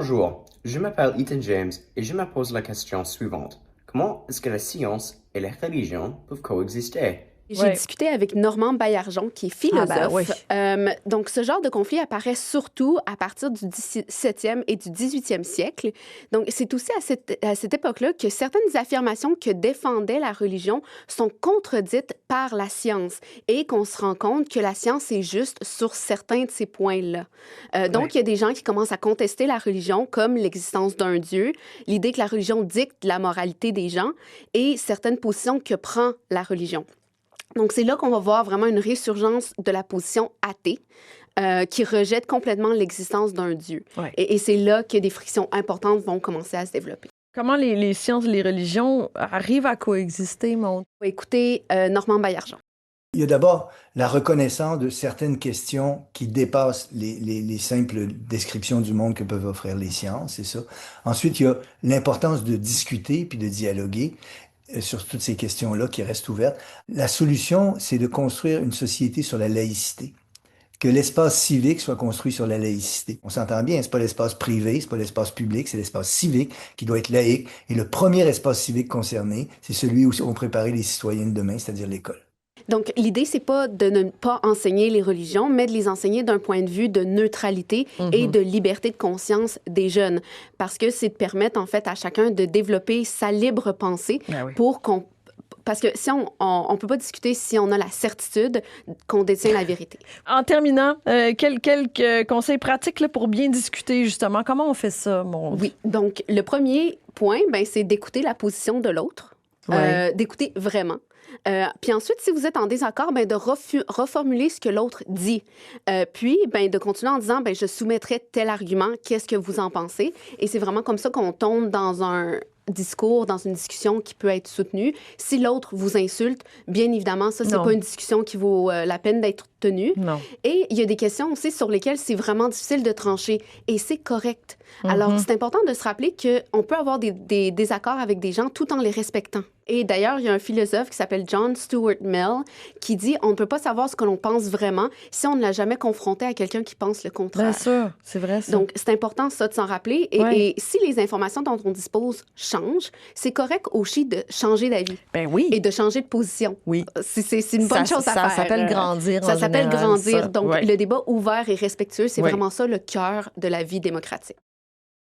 Bonjour, je m'appelle Ethan James et je me pose la question suivante. Comment est-ce que la science et la religion peuvent coexister? J'ai discuté avec Normand Baillargeon, qui est Ah ben oui. philosophe. Donc, ce genre de conflit apparaît surtout à partir du 17e et du 18e siècle. Donc, c'est aussi à cette époque-là que certaines affirmations que défendait la religion sont contredites par la science et qu'on se rend compte que la science est juste sur certains de ces points-là. Donc, il y a des gens qui commencent à contester la religion, comme l'existence d'un Dieu, l'idée que la religion dicte la moralité des gens et certaines positions que prend la religion. Donc, c'est là qu'on va voir vraiment une résurgence de la position athée qui rejette complètement l'existence d'un Dieu. Ouais. Et c'est là que des frictions importantes vont commencer à se développer. Comment les sciences et les religions arrivent à coexister, mon... Écoutez, Normand Baillargeon. Il y a d'abord la reconnaissance de certaines questions qui dépassent les simples descriptions du monde que peuvent offrir les sciences, c'est ça. Ensuite, il y a l'importance de discuter puis de dialoguer sur toutes ces questions-là qui restent ouvertes. La solution, c'est de construire une société sur la laïcité. Que l'espace civique soit construit sur la laïcité. On s'entend bien, c'est pas l'espace privé, c'est pas l'espace public, c'est l'espace civique qui doit être laïque. Et le premier espace civique concerné, c'est celui où on prépare les citoyens de demain, c'est-à-dire l'école. Donc, l'idée, c'est pas de ne pas enseigner les religions, mais de les enseigner d'un point de vue de neutralité et de liberté de conscience des jeunes. Parce que c'est de permettre, en fait, à chacun de développer sa libre pensée pour qu'on... Parce que si on peut pas discuter si on a la certitude qu'on détient la vérité. En terminant, quelques conseils pratiques là, pour bien discuter, justement. Comment on fait ça, mon... Oui, donc le premier point, c'est d'écouter la position de l'autre, d'écouter vraiment. Puis ensuite, si vous êtes en désaccord, de reformuler ce que l'autre dit. Puis, de continuer en disant, je soumettrai tel argument, qu'est-ce que vous en pensez? Et c'est vraiment comme ça qu'on tombe dans un discours, dans une discussion qui peut être soutenue. Si l'autre vous insulte, bien évidemment, ça, c'est pas une discussion qui vaut la peine d'être tenue. Non. Et il y a des questions aussi sur lesquelles c'est vraiment difficile de trancher. Et c'est correct. Alors, c'est important de se rappeler qu'on peut avoir des désaccords avec des gens tout en les respectant. Et d'ailleurs, il y a un philosophe qui s'appelle John Stuart Mill qui dit on ne peut pas savoir ce que l'on pense vraiment si on ne l'a jamais confronté à quelqu'un qui pense le contraire. Bien sûr, c'est vrai ça. Donc, c'est important ça de s'en rappeler. Et si les informations dont on dispose changent, c'est correct aussi de changer d'avis. Ben oui. Et de changer de position. Oui. C'est une bonne chose à faire. Ça s'appelle grandir. Ça s'appelle grandir. Ça. Donc, le débat ouvert et respectueux, c'est vraiment ça le cœur de la vie démocratique.